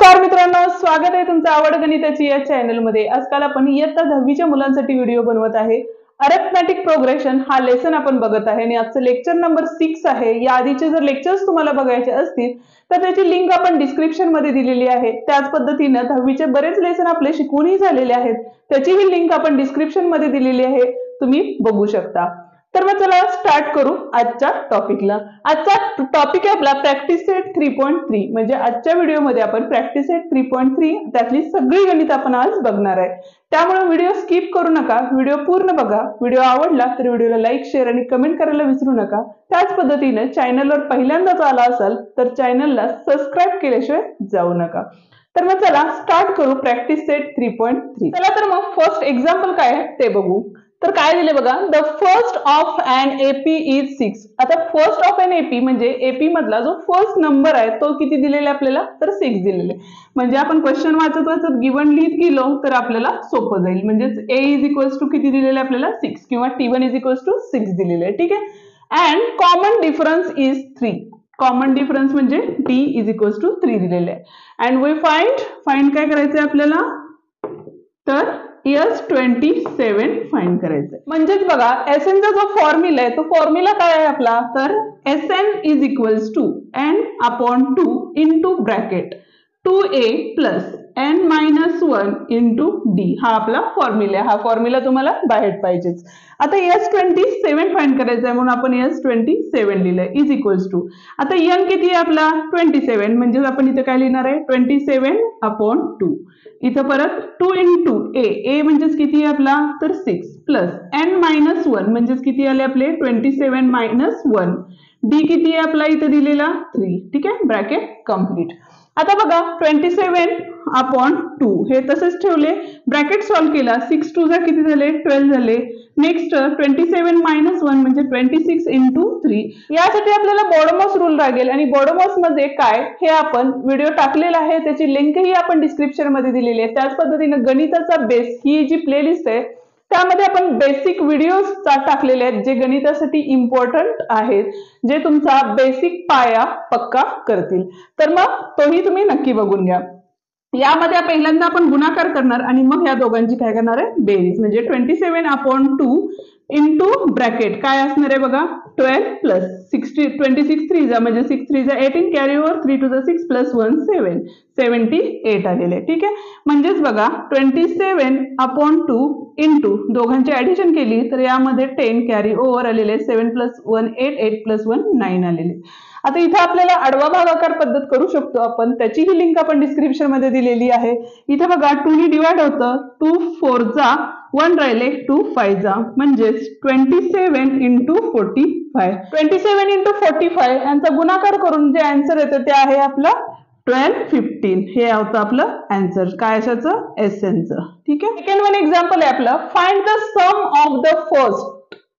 नमस्कार मित्रांनो, स्वागत आहे तुमचं आवड गणिताची या चॅनलमध्ये। आजकाल आपण इयत्ता 10वीच्या मुलांसाठी व्हिडिओ बनवत आहे। अरिथमेटिक प्रोग्रेशन हा लेसन आपण बघत आहे आणि आजचं लेक्चर नंबर 6 आहे। या आधीचे जर लेक्चर्स तुम्हाला बघायचे असतील तर त्याची लिंक आपण डिस्क्रिप्शन मध्ये दिलेली आहे। त्याच पद्धतीने 10वीचे बरेच लेसन आपले शिकवूनही झालेले आहेत, त्याचीही लिंक आपण डिस्क्रिप्शन मध्ये दिलेली आहे, तुम्ही बघू शकता। तर मग चला स्टार्ट करू आजच्या टॉपिकला। आजचा टॉपिक आहे आपला प्रॅक्टिस सेट 3.3 म्हणजे आजच्या व्हिडिओमध्ये आपण प्रॅक्टिस सेट 3.3 त्यातली सगळी गणित आपण आज बघणार आहे। त्यामुळे व्हिडिओ स्किप करू नका, व्हिडिओ पूर्ण बघा। व्हिडिओ आवडला तर व्हिडिओला लाईक, शेअर आणि कमेंट करायला विसरू नका। त्याच पद्धतीने चॅनलवर पहिल्यांदाच आला असाल तर चॅनलला सबस्क्राइब केल्याशिवाय जाऊ नका। तर मग चला स्टार्ट करू प्रॅक्टिस सेट 3.3। चला तर मग फर्स्ट एक्झाम्पल काय आहे ते बघू। तर काय दिले बघा, the first of an AP is 6। आता फर्स्ट ऑफ एन एपी म्हणजे एपी मधला जो फर्स्ट नंबर आहे तो किती दिलेला आपल्याला, तर 6 दिलेले। म्हणजे आपण क्वेश्चन वाचत वाचत गिवन लिहित गेलो तर आपल्याला सोपं जाईल। म्हणजे a इज इक्वल्स टू किती दिलेले आपल्याला 6 किंवा t1 इज इक्वल्स टू 6 दिलेले आहे, ठीक आहे। And common difference is 3। Common difference म्हणजे d इज इक्वल्स टू 3 दिलेले आहे। अँड वी फाइंड काय करायचंय आपल्याला, तर S27 फाइंड करायचंय। म्हणजेच बघा Sn चा जो फॉर्म्युला आहे तो फॉर्म्युला काय आहे आपला, तर Sn is equals to n upon 2 into bracket 2a plus n minus 1 into d हा आपला फॉर्म्युला आहे। हा फॉर्म्युला तुम्हाला बाहेर पाहिजेच। आता S27 फाइंड करायचा आहे म्हणून आपण S27 लिहिलंय इज इक्वल्स टू, आता n किती आहे आपला 27 म्हणजे आपण इथे काय लिहिणार आहे 27 अपॉन 2, इथं परत 2 इंटू a म्हणजेच किती आहे आपला, तर 6 प्लस n मायनस 1 म्हणजेच किती आले आपले 27 मायनस 1, d किती आहे आपला इथं दिलेला 3, ठीक आहे, ब्रॅकेट कंप्लीट। आता बघा 27 अपॉन 2 हे तसेच ठेवले, ब्रॅकेट सॉल्व केला, 6 2 जा किती झाले 12 झाले। नेक्स्ट 27 मायनस 1 म्हणजे 26 इंटू 3। यासाठी आपल्याला बॉडोमॉस रूल लागेल आणि बॉडोमॉस मध्ये काय हे आपण व्हिडिओ टाकलेला आहे, त्याची लिंकही आपण डिस्क्रिप्शन मध्ये दिलेली आहे। त्याच पद्धतीने गणिताचा बेस ही जी प्लेलिस्ट आहे त्यामध्ये आपण बेसिक व्हिडिओज टाकलेले आहेत जे गणितासाठी इम्पॉर्टंट आहेत, जे तुमचा बेसिक पाया पक्का करतील। तर मग तोही तुम्ही नक्की बघून घ्या। यामध्ये पहिल्यांदा आपण गुणाकार करणार आणि मग ह्या दोघांची काय करणार आहे बेरीज, म्हणजे 27 अपॉन 2 इंटू ब्रॅकेट काय असणार आहे बघा 12 प्लस 26 3 जा म्हणजे 6 3 जा 18 कॅरी ओव्हर 3 2 जा 6 प्लस 1 7 78 आलेले, ठीक आहे। म्हणजेच बघा 27 अपॉन 2 इंटू दोघांची ऍडिशन केली तर यामध्ये 10 कॅरी ओव्हर आलेले, 7 प्लस 1 8 8 प्लस 1 9 आलेले। आता इथे आपल्याला आडवा भागाकार पद्धत करू शकतो आपण, त्याचीही लिंक आपण डिस्क्रिप्शन मध्ये दिलेली आहे। इथे बघा 2 ने डिवाइड होतं, 2 4 जा 1 राहिले 2 5 जा म्हणजेच 27 इंटू 45, 27 इंटू 45 यांचा गुणाकार करून जे आन्सर येतं ते आहे आपला 1215। हे होतं आपलं आन्सर काय अशाचं Sn चं, ठीक आहे। सेकंड वन एक्झाम्पल आहे आपलं, find the sum of the first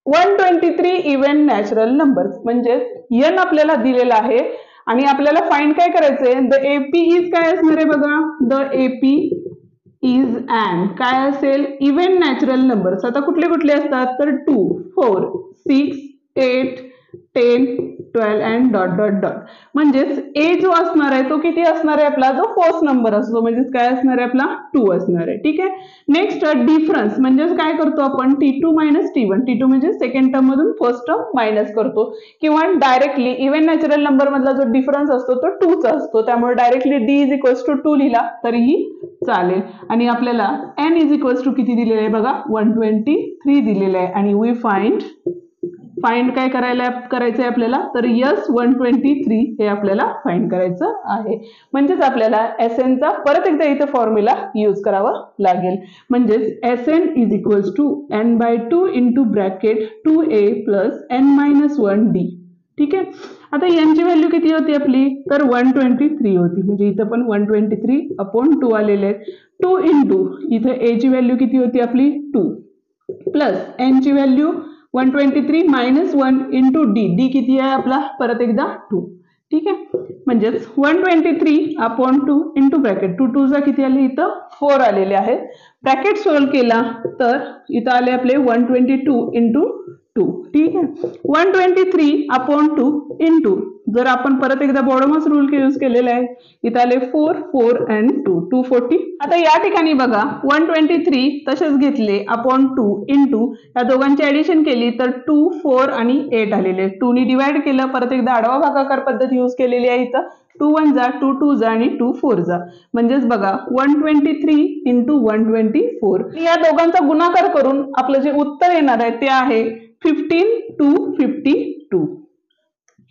123 even natural numbers. म्हणजे n आपल्याला दिलेला आहे आणि आपल्याला फाइंड काय करायचंय, द एपी इज काय असणार आहे बघा, द एपी इज अँड काय असेल इव्हन नॅचरल नंबर्स। आता कुठले कुठले असतात, तर 2 4 6 8 10 12 अँड डॉट डॉट डॉट। म्हणजेच a जो असणार आहे तो किती असणार आहे आपला, जो फर्स्ट नंबर असतो म्हणजेच काय असणार आहे आपला 2 असणार आहे, ठीक आहे। नेक्स्ट डिफरन्स म्हणजेच काय करतो आपण t2 मायनस t1, t2 म्हणजे सेकंड टर्म मधून फर्स्ट टर्म मायनस करतो, किंवा डायरेक्टली इव्हन नॅचरल नंबर मधला जो डिफरन्स असतो तो 2 चा असतो, त्यामुळे directly d is equals to 2 लिहिला तरीही चालेल। आणि आपल्याला n इज इक्वल्स टू किती दिलेलं आहे बघा 123 दिलेलं आहे। आणि वी फाइंड काय करायचंय आपल्याला, तर S123 हे आपल्याला फाइंड करायचं आहे। म्हणजेच आपल्याला Sn चा परत एकदा इथे फॉर्म्युला यूज करावा लागेल। म्हणजेच Sn is equals to n/2 into bracket 2a plus n minus 1d, ठीक आहे। आता n ची व्हॅल्यू किती होती आपली, तर 123 होती, म्हणजे इथं पण 123 अपॉन 2 आलेले आहेत। 2 इंटू इथे a ची व्हॅल्यू किती होती आपली 2 प्लस n ची व्हॅल्यू 123 मायनस 1 इंटू d किती आहे आपला परत एकदा 2, ठीक आहे। म्हणजेच 123 अपॉन 2 इंटू ब्रॅकेट 2 2 जा किती आले इथं 4 आलेले आहेत। ब्रॅकेट सोल्व केला तर इथं आले आपले 122 इंटू 2. ठीक आहे. 123/2 इंटू, जर आपण परत एकदा बॉडमच रूल यूज केलेला आहे, इथं आले 4 4 and 2 240. आता या ठिकाणी बघा 123 तसेच घेतले अपॉन 2 इंटू या दोघांची ऍडिशन केली तर 2 4 आणि 8 आलेले. 2 ने डिवाइड केलं, परत एकदा आडवा भागाकार पद्धत यूज केलेली आहे इथं. 2 1 जा, 2 2 जा आणि 2 4 जा, म्हणजेच बघा 123 इंटू 124. या दोघांचा गुणाकार करून आपलं जे उत्तर येणार आहे ते आहे 15/52.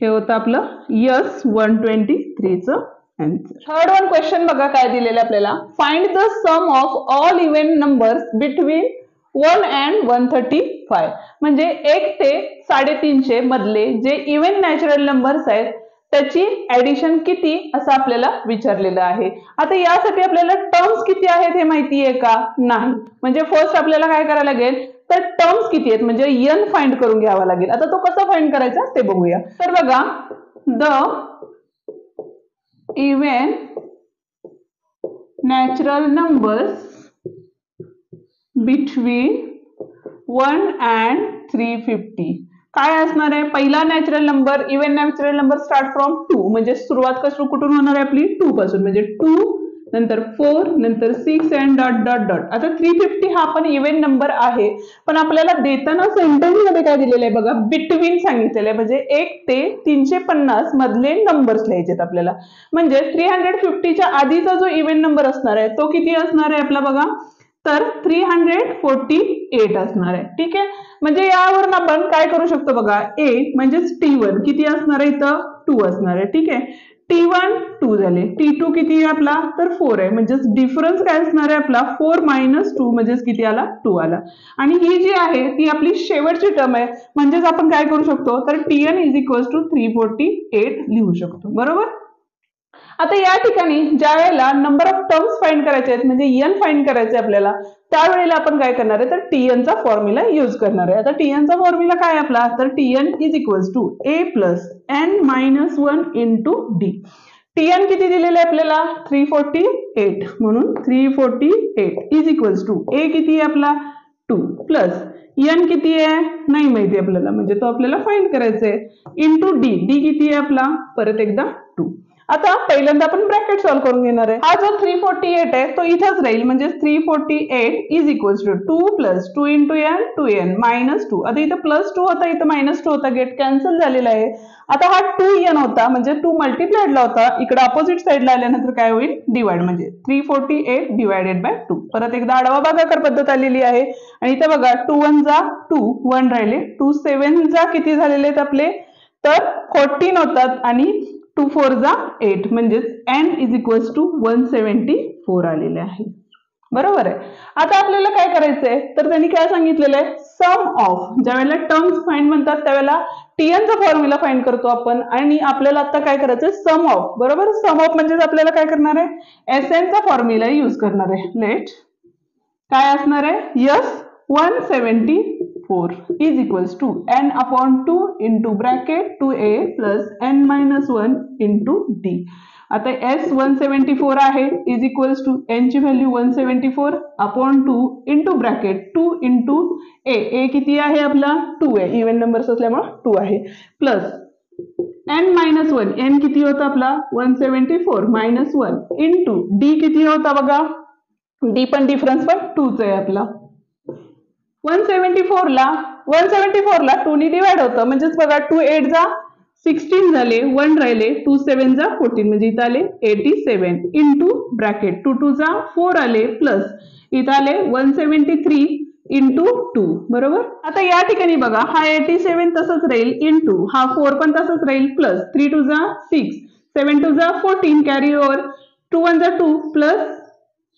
हे होतं आपलं यस 123 चं आन्सर. थर्ड वन क्वेश्चन बघा काय दिलेलं आपल्याला. Find the sum of all even numbers between 1 and 135. म्हणजे 1 ते 350 मधले जे इव्हन नॅचरल नंबर्स आहेत त्याची ऍडिशन किती असं आपल्याला विचारलेलं आहे. आता यासाठी आपल्याला टर्म्स किती आहेत हे माहिती आहे का? नाही. म्हणजे फर्स्ट आपल्याला काय करायला लागेल तर टर्म्स किती आहेत म्हणजे n फाइंड करून घ्यावा लागेल. आता तो कसा फाइंड करायचा ते बघूया. तर बघा the even natural numbers between 1 and 350 काय असणार आहे? पहिला natural number, even natural number start from 2, म्हणजे सुरुवात कुठून होणार आहे आपली 2 पासून, म्हणजे 2 नंतर 4 नंतर 6 and डॉट डॉट डॉट. आता 350 हा पण इव्हन नंबर आहे, पण आपल्याला देताना सेंटेन्स मध्ये काय दिलेलं आहे बघा, बिटवीन सांगितलेलं आहे. म्हणजे 1 ते 350 मधले नंबर्स लिहायचे आपल्याला. म्हणजे 350च्या आधीचा जो इव्हन नंबर असणार आहे तो किती असणार आहे आपला बघा, तर 348 असणार आहे. ठीक आहे. म्हणजे यावरून आपण काय करू शकतो बघा, a म्हणजेच T1 किती असणार आहे इथं 2 असणार आहे. ठीक आहे. T1 2 झाले, T2 किती आहे आपला तर 4 आहे. म्हणजेच डिफरन्स काय असणार आहे आपला 4 - 2 म्हणजेच किती आला 2 आला. आणि ही जी आहे ती आपली शेवटची टर्म आहे. म्हणजेच आपण काय करू शकतो तर Tn = 348 लिहू शकतो. बरोबर. आता या ठिकाणी ज्या वेळेला नंबर ऑफ टर्म्स फाइंड करायचे आहेत म्हणजे n फाइंड करायचे आपल्याला, त्यावेळेला आपण काय करणार आहे तर Tn चा फॉर्म्युला यूज करणार आहे. आता Tn चा फॉर्म्युला काय आपला तर Tn = a + n - 1 * d. Tn किती दिलेलं आहे आपल्याला 348, म्हणून 348 = a किती आहे आपला 2 प्लस n किती आहे नाही माहिती आपल्याला, म्हणजे तो आपल्याला फाइंड करायचा आहे, इंटू d. d किती आहे आपला परत एकदा 2. आता पहिल्यांदा आपण ब्रॅकेट सॉल्व्ह करून घेणार आहे. हा जो 348 आहे तो इथंच राहील, म्हणजे 348 = 2 + 2 * n 2n - 2. आता इथं +2 होता, इथं -2 होता, गेट कॅन्सल झालेला आहे. आता हा 2n होता म्हणजे 2 मल्टिप्लाइडला होता, इकडे अपोजिट साइडला आल्यानंतर काय होईल डिवाइड, म्हणजे 348 / 2. परत एकदा आडवा भागाकार पद्धत आलेली आहे. आणि इथं बघा 2 1 जा 2 1 राहिले, 2 7 जा किती झालेले आहेत आपले तर 14 होतात, आणि 2 4 जा 8, म्हणजेच n = 174 आलेले आहे. बरोबर आहे. आता आपल्याला काय करायचंय तर त्यांनी काय सांगितलेलं आहे सम ऑफ. ज्या वेळेला टर्म्स फाइंड म्हणतात त्यावेळेला Tn चा फॉर्म्युला फाइंड करतो आपण, आणि आपल्याला आता काय करायचंय सम ऑफ. बरोबर. सम ऑफ म्हणजे आपल्याला काय करणार आहे Sn चा फॉर्म्युला यूज करणार आहे. लेट काय असणार आहे yes 174 = n/2 into bracket 2a + n - 1 into d. आता S 174 आहे n ची value 174/2 into bracket 2 into a किती आहे आपला 2 आहे, इव्हन नंबर्स असल्यामुळे 2 आहे, प्लस n - 1 n किती होता आपला 174 - 1 इंटू d किती होता बघा, d पण डिफरन्स पण 2च आहे आपला. 174 ला 2 ने डिवाइड होतं, म्हणजेच बघा 2 8 जा 16 झाले, 1 राहिले, 2 7 जा 14, म्हणजे इथं आले 87 इंटू ब्रॅकेट 2 2 जा 4 आले, प्लस इथं आले 173 इंटू 2. बरोबर. आता या ठिकाणी बघा हा 87 तसंच राहील, इंटू हा 4 पण तसंच राहील, प्लस 3 2 जा 6 7 2 जा 14 कॅरी ओव्हर 2 1 जा 2 प्लस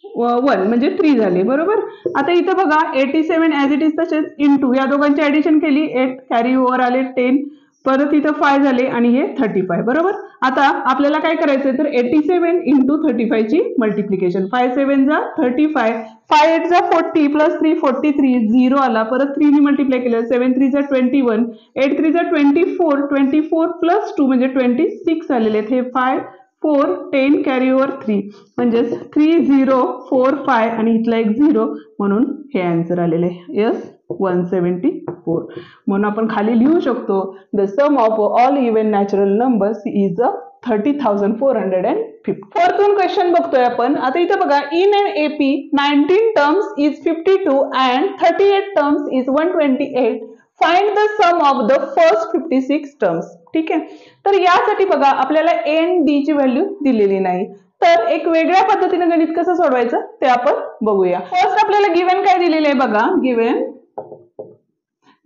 1 म्हणजे 3 झाले. बरोबर. आता इथं बघा 87 ऍज इट इज तसेच, इंटू या दोघांची ऍडिशन केली 8 कॅरी ओव्हर आले 10, परत इथं 5 झाले आणि हे 35. बरोबर. आता आपल्याला काय करायचंय तर 87 इंटू 35 ची मल्टिप्लिकेशन, 5 7 जा 35, 5 8 जा 40 प्लस 3 43 0 आला, परत 3 ने मल्टिप्लाय केलं 7 3 जा 21 8 3 जा 24 24 प्लस 2 म्हणजे 26 आलेले आहेत. हे 5 4 10 कॅरी ओव्हर 3 म्हणजेच 3 0 4 5 आणि इथला एक 0, म्हणून हे आन्सर आलेले आहे. यस 174. म्हणून आपण खाली लिहू शकतो the sum of all even natural numbers is 30,450. Fourth one question बघतोय आपण. आता इथे बघा in an AP 19 terms is 52 and 38 terms is 128. Find the sum of the first 56 terms. ठीक आहे, तर यासाठी बघा आपल्याला ए एंड डी ची व्हॅल्यू दिलेली नाही, तर एक वेगळ्या पद्धतीने गणित कसं सोडवायचं ते आपण बघूया. फर्स्ट आपल्याला गिव्हन काय दिलेलं आहे बघा, गिव्हन.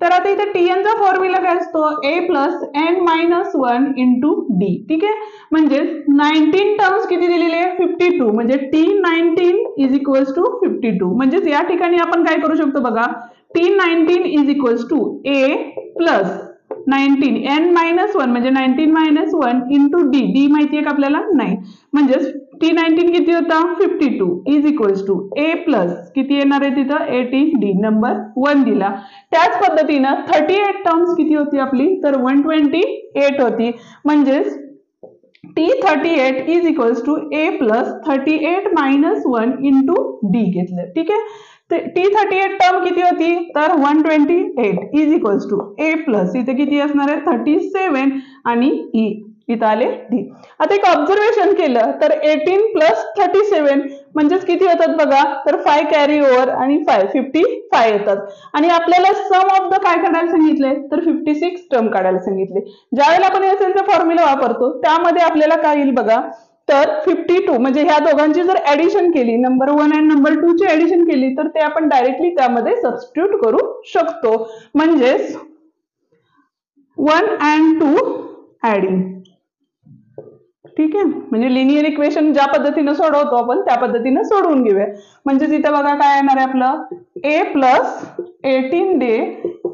तर आता इथे टीएन चा फॉर्म्युला काय असतो, a plus n minus 1 into d. ठीक आहे, म्हणजे 19 टर्म्स किती दिलेले आहे, 52. म्हणजे T19 इज इक्वल्स टू 52. म्हणजेच या ठिकाणी आपण काय करू शकतो बघा, T19 is equals to a plus 19 n minus 1 म्हणजे 19 मायनस 1 इंटू डी. डी माहिती आहे का आपल्याला, नाही. म्हणजेच T19 किती होता, 52 is equals to a plus किती येणार आहे तिथं 18 डी. नंबर 1 दिला. त्याच पद्धतीनं 38 टर्म्स किती होती आपली, तर 128 होती. म्हणजेच T38 is equals to a plus 38 minus 1 into d घेतलं. ठीक आहे, T38 टर्म किती होती, तर 128 is equals to a plus इथे किती असणार आहे 37 आणि ई इथं आले डी. आता एक ऑब्झर्वेशन केलं तर 18 प्लस 37 म्हणजेच किती होतात बघा, तर 5 कॅरी ओव्हर आणि 5 55 येतात. आणि आपल्याला सम ऑफ द काय काढायला सांगितले, तर 56 टर्म काढायला सांगितले. ज्यावेळेला आपण एसएनचा फॉर्म्युला वापरतो त्यामध्ये आपल्याला काय येईल बघा, तर 52 म्हणजे ह्या दोघांची जर ऍडिशन केली, नंबर 1 आणि नंबर 2 ची ऍडिशन केली, तर ते आपण डायरेक्टली त्यामध्ये सबस्टिट्यूट करू शकतो. म्हणजेच 1 and 2 ऍडिंग. ठीक आहे, म्हणजे लिनियर इक्वेशन ज्या पद्धतीने सोडवतो आपण त्या पद्धतीने सोडवून घेऊया. म्हणजे तिथे बघा काय येणार आहे आपलं, a plus 18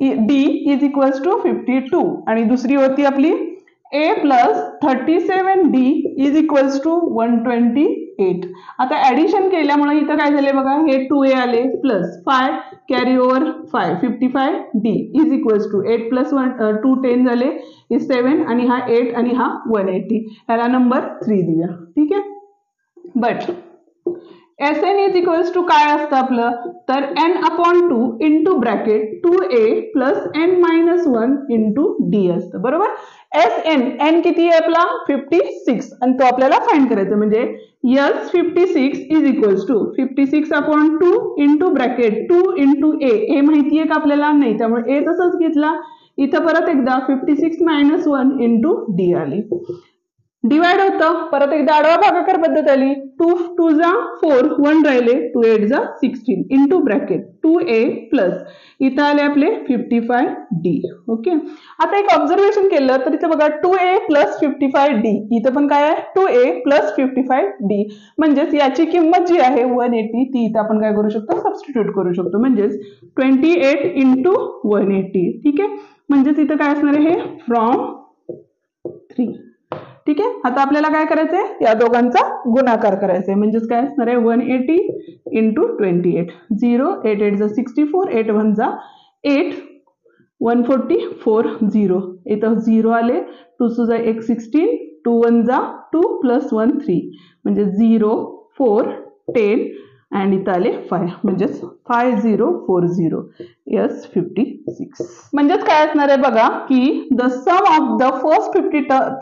d is equals to 52 आणि दुसरी होती आपली a plus 37 d is equals to 128. आता ऍडिशन केल्यामुळे इथं काय झाले बघा, हे 2a आले plus 5 carry over 5 55 d is equals to 8 plus 2 10 झाले इज 7 आणि हा 8 आणि हा 180. याला नंबर 3 दिला. ठीक आहे, but Sn is equals to काय असतं आपलं, तर n upon 2 into bracket 2a plus n minus 1 into d असतं. बरोबर, Sn n किती आहे आपला 56 आणि तो आपल्याला फाइंड करायचा. म्हणजे S 56 is equals to 56 upon 2 into bracket 2 into a माहिती आहे का आपल्याला, नाही, त्यामुळे ए तसंच घेतला. इथं परत एकदा 56 मायनस 1 इंटू डी आली. डिवाइड होतं, परत एकदा आडवा भागाकार पद्धत आली. 2 2 जा 4 1 राहिले 2 8 जा 16 इंटू ब्रॅकेट 2a प्लस इथं आले आपले 55 डी. ओके, आता एक ऑब्झर्वेशन केलं तर इथं बघा 2a प्लस 55 डी, इथं पण काय आहे 2a प्लस 55 डी. म्हणजेच याची किंमत जी आहे 180 ती इथं आपण काय करू शकतो, सबस्टिट्यूट करू शकतो. म्हणजेच 28 इंटू 180. ठीक आहे, म्हणजेच इथं काय असणार आहे, हे फ्रॉम 3. ठीक आहे, आता आपल्याला काय करायचंय, या दोघांचा गुणाकार करायचा आहे. म्हणजेच काय असणार आहे 180 इंटू 28. 0 8 8 जा 64 8 1 जा 8 144 0 इथं 0 आले 2 जा 1 16 2 1 जा 2 प्लस 1 3 म्हणजे 0 4 10 आणि इथं आले 5 म्हणजेच 5040 यस 56. म्हणजेच काय असणार आहे बघा की the sum of the first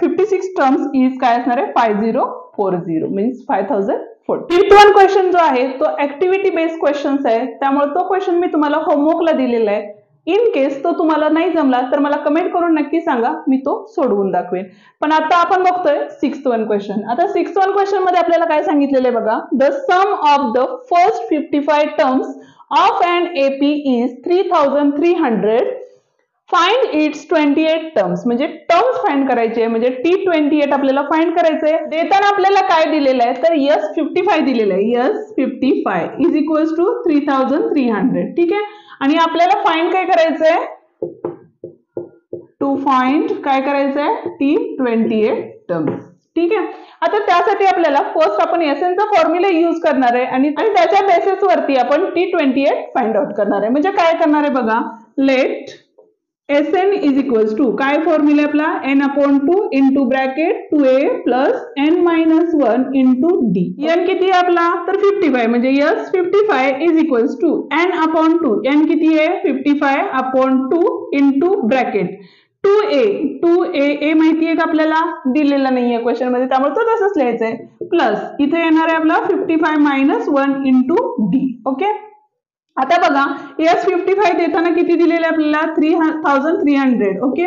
56 terms is काय असणार आहे 5040 मीन्स 5040. फिफ्थ वन क्वेश्चन जो आहे तो ऍक्टिव्हिटी बेस्ड क्वेश्चन्स आहे, त्यामुळे तो क्वेश्चन मी तुम्हाला होमवर्कला दिलेला आहे. इन केस तो तुम्हाला नाही जमला तर मला कमेंट करून नक्की सांगा, मी तो सोडवून दाखवेन. पण आता आपण बघतोय सिक्स्थ वन क्वेश्चन. आता सिक्स्थ वन क्वेश्चन मध्ये आपल्याला काय सांगितलेलं आहे बघा, the sum of the first 55 terms of an AP is 3300. Find its 28 terms. म्हणजे टर्म्स फाइंड करायचे, म्हणजे T28 आपल्याला फाइंड करायचंय. देताना आपल्याला काय दिलेलं आहे, तर यस 55 दिलेलं आहे. S 55 is equals to 3300. ठीक आहे, आणि आपल्याला फाइंड काय करायचंय, टू फाइंड काय करायचंय T28 टर्म्स. ठीक आहे, आता त्यासाठी आपल्याला फर्स्ट आपण एसएनचा फॉर्म्युला यूज करणार आहे आणि त्याच्या बेसिस वरती आपण T28 फाइंड आउट करणार आहे. म्हणजे काय करणार आहे बघा, let Sn is equals to काय फॉर्म्युला आपला n/2 into bracket 2a plus n-1 into d. n किती आहे आपला तर 55 म्हणजे S 55 is equals to n/2. n किती आहे 55/2 इंटू ब्रॅकेट 2a माहिती आहे का आपल्याला दिलेला नाहीये क्वेश्चन मध्ये त्यामुळे तो तसंच लिहायचं आहे प्लस इथे येणार आहे आपला 55 - 1 इंटू डी. ओके आता बघा यस 55 देताना किती दिलेले आपल्याला 3300. ओके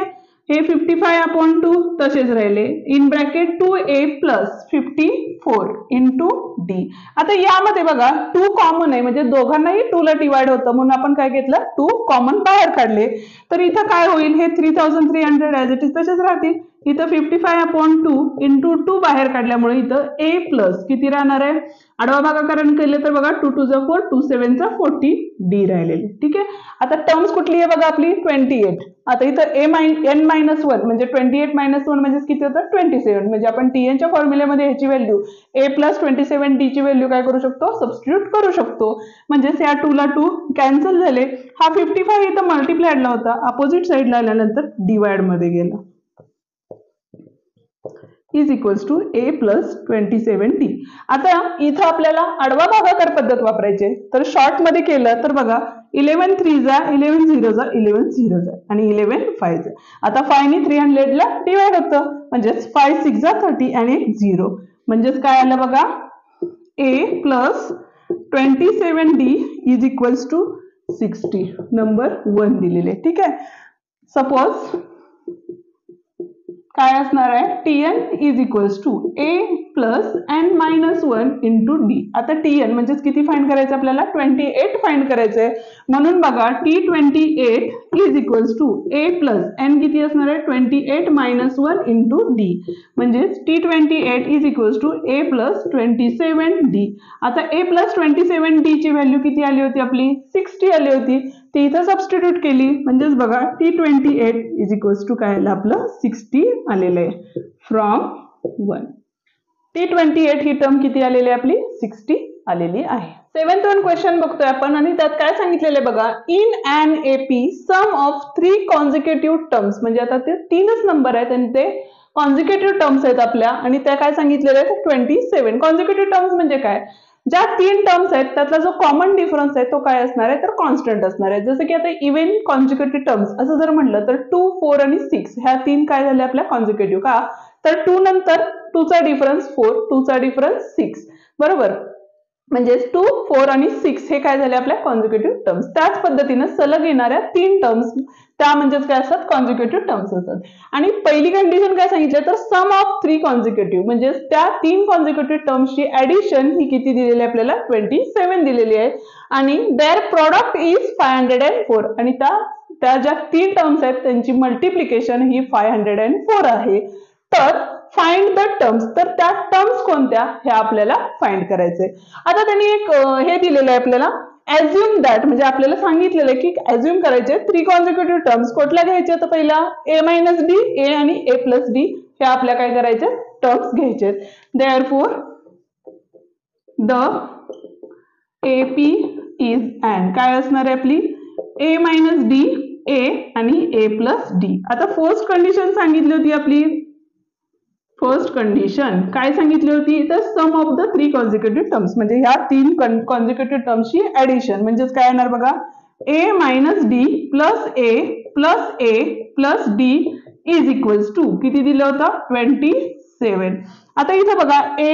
हे 55/2 तसेच राहिले in bracket 2a plus 54 into d. आता यामध्ये बघा 2 कॉमन आहे म्हणजे दोघांनाही 2 ला डिवाइड होतं म्हणून आपण काय घेतलं 2 कॉमन बाहेर काढले तर इथं काय होईल हे 3300 ऍज इट इज तसेच राहतील. इथं 55/2 इंटू 2 बाहेर काढल्यामुळे इथं a प्लस किती राहणार आहे आडवा भागाकार केलं तर बघा 2 2 4 2 7 40 डी राहिलेले. ठीक आहे आता टर्म्स कुठली आहे बघा आपली 28. आता इथं n-1 म्हणजे 28 - 1 म्हणजे किती होतं 27 म्हणजे आपण tn च्या फॉर्म्युल्यामध्ये ह्याची व्हॅल्यू a प्लस 27 d ची व्हॅल्यू काय करू शकतो सबस्टिट्यूट करू शकतो म्हणजे या 2 ला 2 कॅन्सल झाले. हा 55 इथं मल्टिप्लायडला होता अपोजिट साइडला आल्यानंतर डिवाइड मध्ये गेला is equals to a plus 27d. आता इथं आपल्याला आडवा भागाकार पद्धत वापरायची तर शॉर्ट मध्ये केलं तर बघा 11 3 जा 11 0 जा 11 0 जा आणि 11 5 जा. आता 5 ने 300 ला डिवाइड होतं म्हणजेच 5 6 जा 30 आणि 0 म्हणजेच काय आलं बघा a plus 27d is equals to 60 number 1 दिलेले. ठीक आहे सपोज काय असणार आहे tn is equals to a plus n-1 into d. आता tn म्हणजे किती फाइंड करायचं आपल्याला 28 फाइंड करायचंय म्हणून बघा t28 is equals to a plus n किती असणार आहे 28 - 1 इंटू डी म्हणजे t28 is equals to a plus 27d. आता a प्लस 27d ची व्हॅल्यू किती आली होती आपली 60 आली होती ती इथं सबस्टिट्यूट केली म्हणजेच बघा t28 इज इक्वल्स टू काय आलं आपलं 60 आलेलं आहे फ्रॉम 1. t28 ही टर्म किती आलेली आहे आपली 60 आलेली आहे. 7th वन क्वेश्चन बघतोय आपण आणि त्यात काय सांगितलेलं आहे बघा in an AP some of 3 consecutive terms म्हणजे आता ते 3च नंबर आहेत आणि ते कॉन्झिक्युटिव्ह टर्म्स आहेत आपल्या आणि त्या काय सांगितलेलं आहे 27. कॉन्झिक्युटिव्ह टर्म्स म्हणजे काय ज्या 3 टर्म्स आहेत त्यातला जो कॉमन डिफरन्स आहे तो काय असणार आहे तर कॉन्स्टंट असणार आहे. जसं की आता इव्हन कॉन्झिक्युटिव्ह टर्म्स असं जर म्हटलं तर 2 4 आणि 6 ह्या 3 काय झाल्या आपल्या कॉन्झिक्युटिव्ह का तर 2 नंतर 2 चा डिफरन्स 4 2 चा डिफरन्स 6 बरोबर म्हणजे 2 4 आणि 6 हे काय झाले आपल्या कॉन्झिक्युटिव्ह टर्म्स. त्याच पद्धतीने सलग येणाऱ्या 3 टर्म्स त्या म्हणजेच काय असतात कॉन्झिक्युटिव्ह टर्म्स असतात. आणि पहिली कंडिशन काय सांगितलं तर सम ऑफ 3 कॉन्झिक्युटिव्ह म्हणजे त्या 3 कॉन्झिक्युटिव्ह टर्म्सची ऍडिशन ही किती दिलेली आहे आपल्याला 27 दिलेली आहे आणि देअर प्रॉडक्ट इज 504 आणि त्या ज्या 3 टर्म्स आहेत त्यांची मल्टिप्लिकेशन ही 504 आहे. तर फाइंड द टर्म्स तर त्या टर्म्स कोणत्या हे आपल्याला फाइंड करायचंय. आता त्यांनी एक हे दिलेलं आहे आपल्याला ऍज्युम दॅट म्हणजे आपल्याला सांगितलेलं आहे की ऍज्युम करायचे 3 कॉन्झिक्युटिव्ह टर्म्स कुठल्या घ्यायचे तर पहिला a - d a आणि a + d हे आपल्या काय करायचे टर्म्स घ्यायचे. Therefore the AP is an काय असणार आहे आपली a - d a आणि a + d. आता फर्स्ट कंडिशन सांगितली होती आपली फर्स्ट कंडिशन काय सांगितली होती तर सम ऑफ द 3 कॉन्झिक्युटिव्ह टर्म्स म्हणजे ह्या 3 कॉन्झिक्युटिव्ह टर्म्सची ऍडिशन म्हणजेच काय येणार बघा a - d plus a plus a plus d is equals to किती दिलं होतं 27. आता इथं बघा a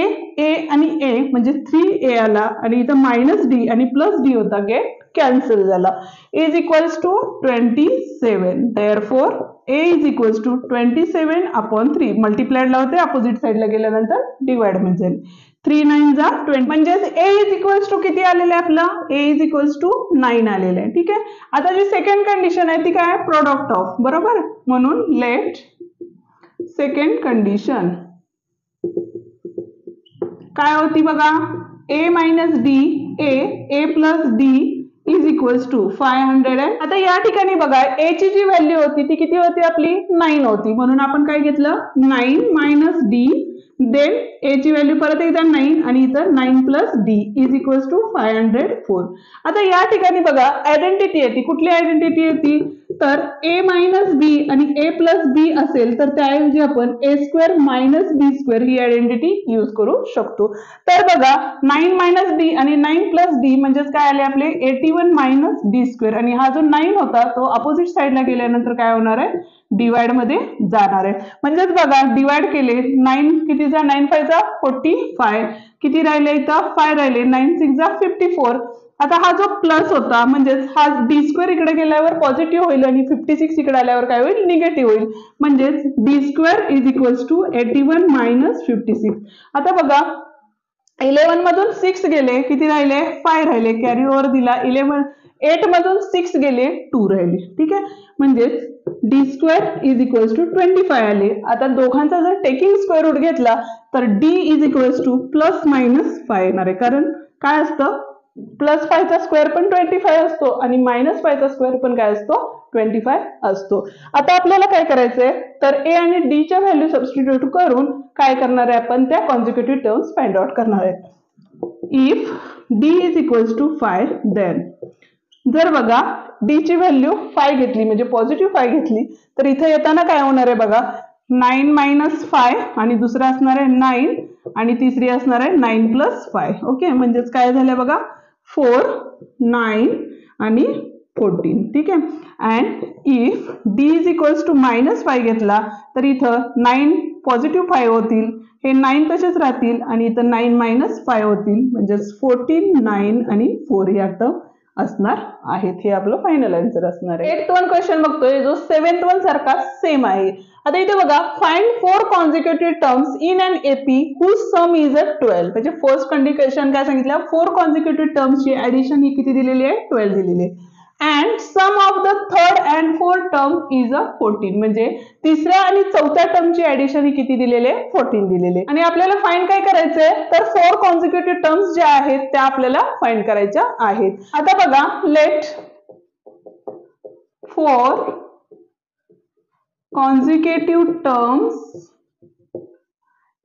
आणि a म्हणजे 3a आला आणि इथं -d आणि +d होता गेट कॅन्सल झाला is equals to 27. Therefore a is equals to 27/3 multiplied ला होते अपोजिट साइडला गेल्यानंतर डिवाइड मध्ये जाईल 3 9 जा 20 म्हणजेच a इज इक्वल्स टू किती आलेलं आहे आपलं a इज इक्वल्स टू 9 आलेलं आहे. ठीक आहे आता जी सेकंड कंडिशन आहे ती काय प्रोडक्ट ऑफ बरोबर म्हणून लेट सेकंड कंडिशन काय होती बघा a - d a + d is equals to 500. आता या ठिकाणी बघा a ची जी व्हॅल्यू होती ती किती होती आपली 9 होती म्हणून आपण काय घेतलं 9 - d देन a ची व्हॅल्यू परत एकदा 9 आणि इथं 9 + d इज इक्वल्स टू 504. आता या ठिकाणी बघा आयडेंटिटी आहे ती कुठली आयडेंटिटी आहे ती तर a मायनस बी आणि a प्लस बी असेल तर त्याऐवजी आपण a square minus b square ही आयडेंटिटी यूज करू शकतो. तर बघा 9 मायनस डी आणि 9 प्लस डी म्हणजेच काय आले आपले 81 मायनस डी स्क्वेअर आणि हा जो 9 होता तो अपोजिट साइडला गेल्यानंतर काय होणार आहे डिवाइड मध्ये जाणार आहे. म्हणजेच बघा डिवाइड केले 9 कितीचा 9 5 चा 45 किती राहिले इथं 5 राहिले 9 6 जा 54. आता हा जो प्लस होता म्हणजेच हा डी स्क्वेअर इकडे गेल्यावर पॉझिटिव्ह होईल आणि 56 इकडे आल्यावर काय होईल निगेटिव्ह होईल. म्हणजेच d square is equals to 81 minus 56. आता बघा 11 मधून 6 गेले किती राहिले 5 राहिले कॅरी ओव्हर दिला 8 मधून 6 गेले 2 राहिले. ठीक आहे म्हणजेच d square is equals to 25 आले. आता दोघांचा जर टेकिंग स्क्वेअर रूट घेतला तर D is equals two plus minus 5 येणार आहे. कारण काय असतं प्लस 5 चा स्क्वेअर पण 25 असतो आणि मायनस 5 चा स्क्वेअर पण काय असतो 25 असतो. आता आपल्याला काय करायचंय तर ए आणि डी च्या व्हॅल्यू सबस्टिट्यूट करून काय करणार आहे आपण त्या कॉन्सिक्युटिव्ह टर्म्स फाइंड आउट करणार आहे. If d is equals to 5 then जर बघा डी ची व्हॅल्यू 5 घेतली म्हणजे पॉझिटिव्ह 5 घेतली तर इथे येताना काय होणार आहे बघा 9 मायनस 5 आणि दुसरा असणार आहे 9 आणि तिसरी असणार आहे 9 प्लस 5. ओके म्हणजेच काय झालं बघा 4 9 आणि 14. ठीक आहे and if d is equals to minus 5 घेतला तर इथं 9 पॉझिटिव्ह 5 होतील हे 9 तसेच राहतील आणि इथं 9 मायनस 5 होतील म्हणजेच 14 9 आणि 4 या टर्म असणार आहेत. हे आपलं फायनल आन्सर असणार आहे. 8th वन क्वेश्चन बघतोय जो 7th वन सारखा सेम आहे. आता इथे बघा find 4 consecutive terms in an AP whose sum is 12. म्हणजे फर्स्ट कंडिशन काय सांगितलं 4 कॉन्सिक्युटिव्ह टर्म्सची ऍडिशन ही किती दिलेली आहे 12 दिलेली आहे. And sum of the third and fourth term is 14. म्हणजे तिसऱ्या आणि चौथ्या टर्मची ऍडिशन ही किती दिलेली आहे 14 दिलेली आहे. आणि आपल्याला फाइंड काय करायचंय तर 4 कॉन्सिक्युटिव्ह टर्म्स ज्या आहेत त्या आपल्याला फाइंड करायच्या आहेत. आता बघा late 4 consecutive terms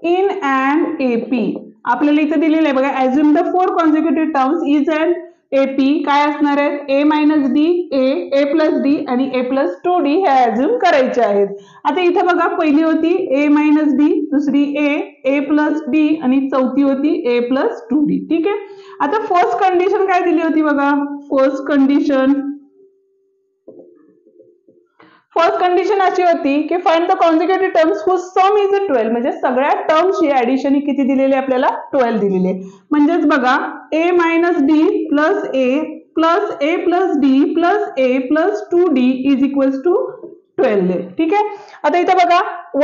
in an AP. आपल्याला इथे दिलेलं आहे बघा assume the 4 consecutive terms is an AP. काय असणार आहे a minus d a plus d आणि a plus 2d हे assume करायचे आहेत. आता इथे बघा पहिली होती a minus d दुसरी a plus d आणि चौथी होती a plus 2d. ठीक आहे आता फर्स्ट कंडिशन काय दिली होती बघा फर्स्ट कंडिशन अशी होती की find the consecutive terms whose sum is 12. म्हणजे सगळ्या टर्म्सची ऍडिशन ही किती दिलेली आहे आपल्याला 12 दिलेली आहे. म्हणजेच बघा a minus d plus a plus d plus a plus 2d is equals to 12. ठीक आहे आता इथे बघा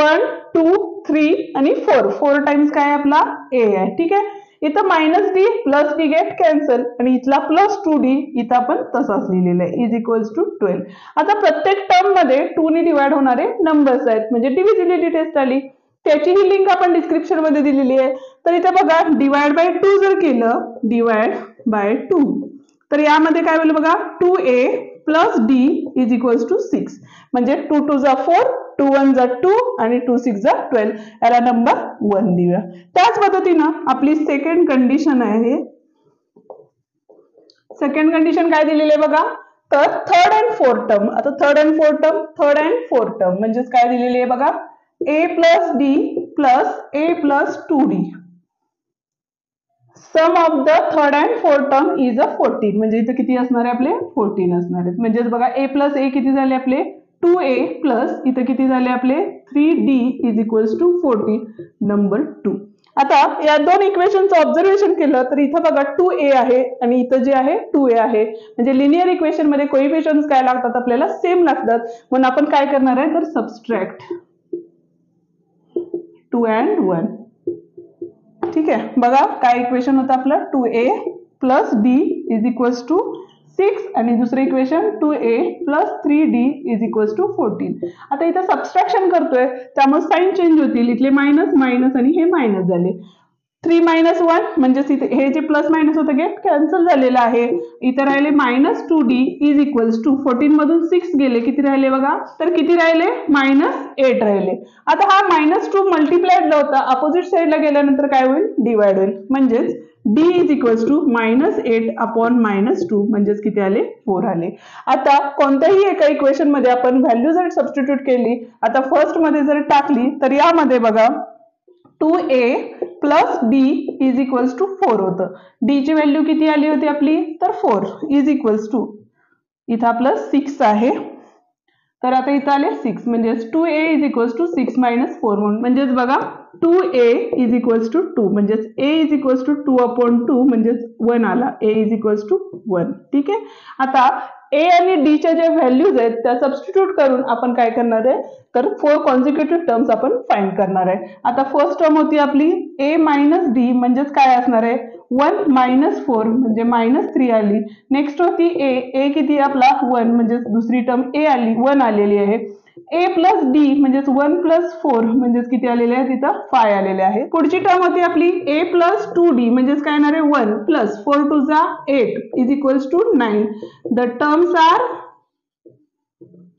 1 2 3 आणि 4 टाइम्स काय आपला a आहे. ठीक आहे इथं minus D plus D get cancel आणि इथला प्लस 2d इथं आपण तसाच लिहिलेला आहे इज इक्वल्स टू 12. आता प्रत्येक टर्म मध्ये 2 ने डिवाइड होणारे नंबर्स आहेत म्हणजे डिव्हिजिबिलिटी टेस्ट आली त्याची ही लिंक आपण डिस्क्रिप्शन मध्ये दिलेली आहे. तर इथे बघा डिवाइड बाय 2 जर केलं डिवाइड बाय 2 तर यामध्ये काय होईल बघा 2a plus d is equals to 6. म्हणजे 2 2 जा 4 2 1 जा 2 आणि 2 6 जा 12 याला नंबर 1 देऊया. त्याच पद्धतीनं आपली सेकंड कंडिशन आहे. सेकंड कंडिशन काय दिलेली आहे बघा तर थर्ड अँड फोर्थ टर्म. आता थर्ड अँड फोर्थ टर्म म्हणजेच काय दिलेली आहे बघा a plus d plus a plus 2d sum of the third and fourth term is 14. म्हणजे इथे किती असणार आहे आपले 14 असणार आहेत. म्हणजेच बघा a प्लस a किती झाले आपले 2a प्लस इथे किती झाले आपले 3d is equals to 14 number 2. आता या दोन इक्वेशनचं ऑब्झर्वेशन केलं तर इथं बघा 2a आहे आणि इथं जे आहे 2a आहे. म्हणजे लिनियर इक्वेशन मध्ये कोइफिशियंट्स काय लागतात आपल्याला सेम लागतात म्हणून आपण काय करणार आहे तर सबस्ट्रॅक्ट 2 and 1. ठीक आहे बघा काय इक्वेशन होतं आपलं 2a plus d is equals to 6 आणि दुसरं equation 2a plus 3d is equals to 14. आता इथं सबस्ट्रॅक्शन करतोय त्यामुळे साइन चेंज होतील इथले मायनस मायनस आणि हे मायनस झाले 3 minus 1 म्हणजे हे जे प्लस मायनस होतं गेट कॅन्सल झालेलं आहे. इथे राहिले minus 2d is equals to 14 मधून 6 गेले किती राहिले बघा तर किती राहिले -8 राहिले. आता हा -2 मल्टिप्लाइड होता अपोजिट साइडला गेल्यानंतर काय होईल डिवाइड होईल. म्हणजेच d is equals to -8 upon -2 म्हणजेच किती आले 4 आले. आता कोणत्याही एका इक्वेशन मध्ये आपण व्हॅल्यू जर सबस्टिट्यूट केली, आता फर्स्ट मध्ये जर टाकली तर यामध्ये बघा 2a plus d is equals to 4 होतं. d ची व्हॅल्यू किती आली होती आपली, तर 4 इज इक्वल्स टू इथं आपलं 6 आहे, तर आता इथं आले 6 म्हणजेच 2a is equals to 6 minus 4 म्हणजेच बघा 2a इज इक्वल्स टू 2 म्हणजेच a is equals to 2 upon 2 म्हणजेच 1 आला, a इज इक्वल्स टू 1. ठीक आहे. आता a आणि d च्या ज्या व्हॅल्यूज आहेत त्या सबस्टिट्यूट करून आपण काय करणार आहे, तर 4 कॉन्सिक्युटिव्ह टर्म्स आपण फाइंड करणार आहे. आता फर्स्ट टर्म होती आपली a मायनस d म्हणजेच काय असणार आहे 1 मायनस 4 म्हणजे -3 आली. नेक्स्ट होती a किती आपला 1 म्हणजे दुसरी टर्म a आली 1 आलेली आहे. a प्लस d म्हणजेच 1 प्लस 4 म्हणजेच किती आलेले आहे तिथं 5 आलेले आहे. पुढची टर्म होती आपली a प्लस 2d म्हणजेच काय येणार आहे 1 प्लस 4 2 जा 8 is equals to 9. The terms are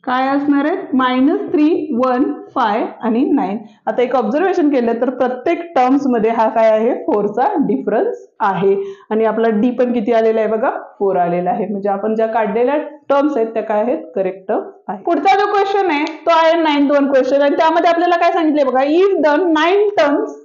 काय असणार आहे -3 1 5 आणि 9. आता एक ऑब्झर्वेशन केलं तर प्रत्येक टर्म्स मध्ये हा काय आहे 4 चा डिफरन्स आहे आणि आपला डी पण किती आलेला आहे बघा 4 आलेला आहे. म्हणजे आपण ज्या काढलेल्या टर्म्स आहेत त्या काय आहेत करेक्ट आहे. पुढचा जो क्वेश्चन आहे तो आहे 9th क्वेश्चन आणि त्यामध्ये आपल्याला काय सांगितले बघा, if the 9 terms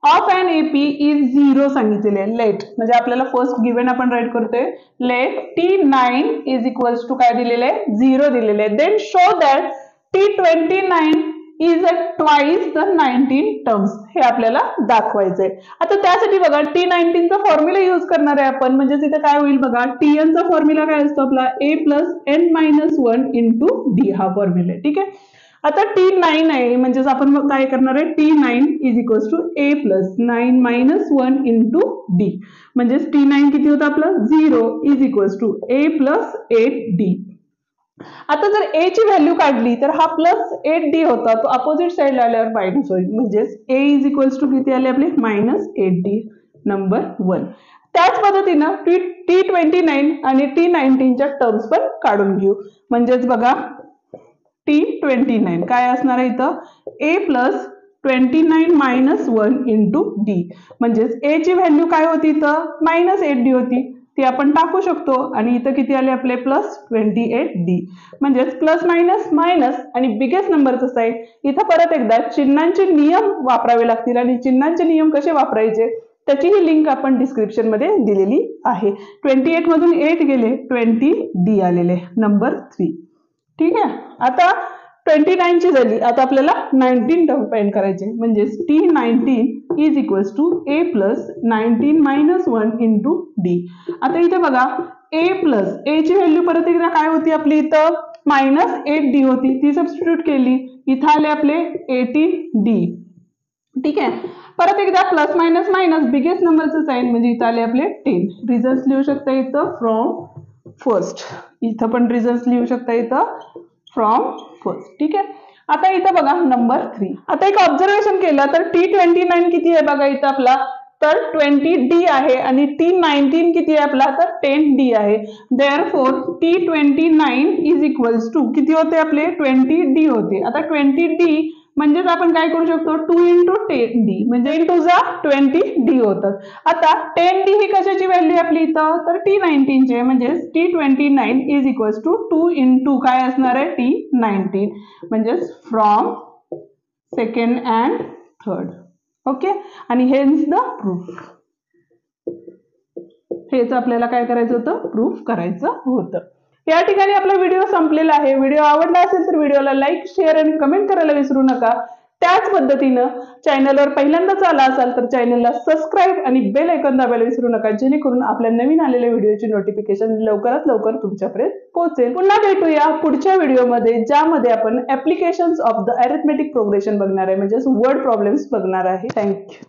of an AP is 0 सांगितलेले आहे. लेट म्हणजे आपल्याला फर्स्ट गिवन आपण राईट करतोय, let T9 is equals to काय दिलेले आहे 0 दिलेले आहे. Then show that T29 is twice the 19 terms, हे आपल्याला दाखवायचंय. आता त्यासाठी बघा T19 चा फॉर्म्युला यूज करणार आहे आपण, म्हणजे तिथे काय होईल बघा Tn चा फॉर्म्युला काय असतो आपला a plus n-1 into d हा फॉर्म्युला आहे. ठीक आहे. आता T9 आहे म्हणजेच आपण मग काय करणार आहे T9 is equals to a plus 9-1 into d म्हणजेच T9 किती होतं आपलं 0 is equals to a plus 8d. आता जर a ची व्हॅल्यू काढली तर हा प्लस 8d होता, तो अपोजिट साइडला आल्यावर मायनस होईल म्हणजेच a इज इक्वल्स टू किती आले आपले -8d नंबर 1. त्याच पद्धतीनं T29 आणि T19 च्या टर्म्स पण काढून घेऊ. म्हणजेच बघा T29 काय असणार आहे इथं a प्लस 29-1 इंटू d म्हणजेच a ची व्हॅल्यू काय होती इथं -8d होती, ती आपण टाकू शकतो आणि इथं किती आले आपले प्लस 28d म्हणजेच प्लस मायनस मायनस आणि बिगेस्ट नंबरचं साईन. इथं परत एकदा चिन्हांचे नियम वापरावे लागतील आणि चिन्हांचे नियम कसे वापरायचे त्याची ही लिंक आपण डिस्क्रिप्शन मध्ये दिलेली आहे. 28 मधून 8 गेले 20d आलेले नंबर 3. ठीक आहे. आता 29 ची झाली, आता आपल्याला 19 टर्म फाइंड करायचे म्हणजेच T19 is equals to a plus 19-1 into d. आता इथे बघा a प्लस a ची व्हॅल्यू परत एकदा काय होती आपली इथं -8d होती, ती सबस्टिट्यूट केली इथं आले आपले 18d. ठीक आहे. परत एकदा प्लस मायनस मायनस बिगेस्ट नंबरचं साइन म्हणजे इथं आले आपले 10. रिझल्ट लिहू शकता इथं फ्रॉम फर्स्ट, इथं पण रिझल्ट लिहू शकता इथं फ्रॉम फर्स्ट. ठीक आहे. आता इथं बघा नंबर 3. आता एक ऑब्झर्वेशन केलं तर T29 किती आहे बघा इथं आपला तर 20d आहे आणि T19 किती आहे आपला तर 10d आहे. Therefore T29 is equals to किती होते आपले 20d होते. आता 20d म्हणजेच आपण काय करू शकतो 2 इंटू 10d म्हणजे इंटू जा 20d होतात. आता 10d ही कशाची व्हॅल्यू आपली इथं तर T19 ची म्हणजेच T29 is equals to 2 into काय असणार आहे T19 म्हणजेच from second and third. Okay. आणि हेन्स द प्रूफ, हेच आपल्याला काय करायचं होतं प्रूफ करायचं होतं. या ठिकाणी आपला व्हिडिओ संपलेला आहे. व्हिडिओ आवडला असेल तर व्हिडिओला लाईक शेअर आणि कमेंट करायला विसरू नका. त्याच पद्धतीनं चॅनलवर पहिल्यांदाच आला असाल तर चॅनलला सबस्क्राईब आणि बेल आयकॉन दाबायला विसरू नका, जेणेकरून आपल्या नवीन आलेल्या व्हिडिओची नोटिफिकेशन लवकरात लवकर तुमच्यापर्यंत पोहोचेल. पुन्हा भेटूया पुढच्या व्हिडिओमध्ये, ज्यामध्ये आपण applications of the arithmetic progression बघणार आहे म्हणजेच वर्ड प्रॉब्लेम्स बघणार आहे. थँक्यू.